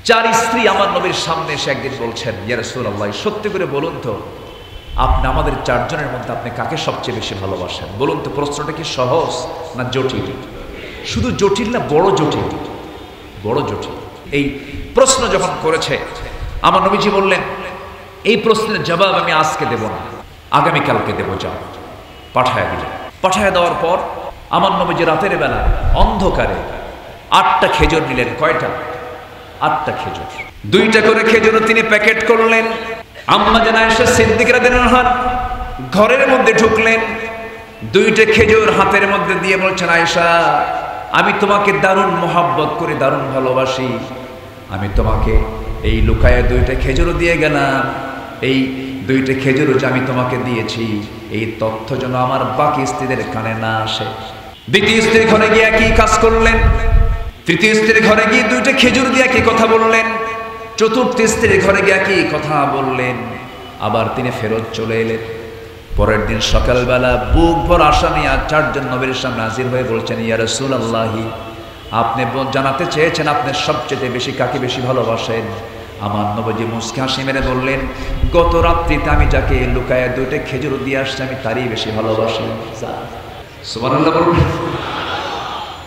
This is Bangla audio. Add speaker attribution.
Speaker 1: চার স্ত্রী আমার নবীর সামনে এসে একদিন বলছেন, ইয়া রাসূলুল্লাহ, সত্যি করে বলুন তো, আপনি আমাদের চারজনের মধ্যে আপনি কাকে সবচেয়ে বেশি ভালোবাসেন? বলুন তো, প্রশ্নটা কি সহজ না জটিল? শুধু জটিল না, বড় জটিল, বড় জটিল। এই প্রশ্ন যখন করেছে, আমার নবীজি বললেন, এই প্রশ্নের জবাব আমি আজকে দেব না, আগামীকালকে দেব, যাও। পাঠায় দিলেন। পাঠায় দেওয়ার পর আমার নবীজি রাতের বেলা অন্ধকারে 8টা খেজুর নিলেন। কয়টা? 8টা খেজুর। 2টা করে খেজুর তিনি প্যাকেট করলেন। আম্মা জান আয়েশা সিদ্দিকা রাদিয়াল্লাহু আনহা ঘরের মধ্যে ঢুকলেন, 2টা খেজুর হাতের মধ্যে দিয়ে বলছেন, আয়েশা, আমি তোমাকে দারুণ মোহাব্বত করি, দারুণ ভালোবাসি, আমি তোমাকে এই লুকায়ে 2টা খেজুর দিয়ে গেলাম। এই 2টা খেজুর যে আমি তোমাকে দিয়েছি, এই তথ্য যেন আমার বাকি স্ত্রীদের কানে না আসে। দ্বিতীয় স্ত্রীর ঘরে গিয়ে কি কাজ করলেন? তৃতীয় স্ত্রীর ঘরে গিয়ে 2টা খেজুর দিয়ে কি কথা বললেন? চতুর্থ স্ত্রীর ঘরে গিয়ে কি কথা বললেন? আবার তিনি ফেরত চলে এলেন। পরের দিন সকালবেলা বুক ভর আশা নিয়ে 4জন নবীর সামনে হাজির হয়ে বলছেন, ইয়া রাসূলুল্লাহ, আপনি জানাতে চেয়েছেন আপনি সবচেয়ে বেশি কাকে বেশি ভালোবাসেন। আমার নবীজি মুস্কি হাসি মেরে বললেন, গত রাত্রিতে আমি যাকে লুকায় 2টা খেজুর দিয়ে আসছি, আমি তারই বেশি ভালোবাসি। সুবহানাল্লাহ বলুন।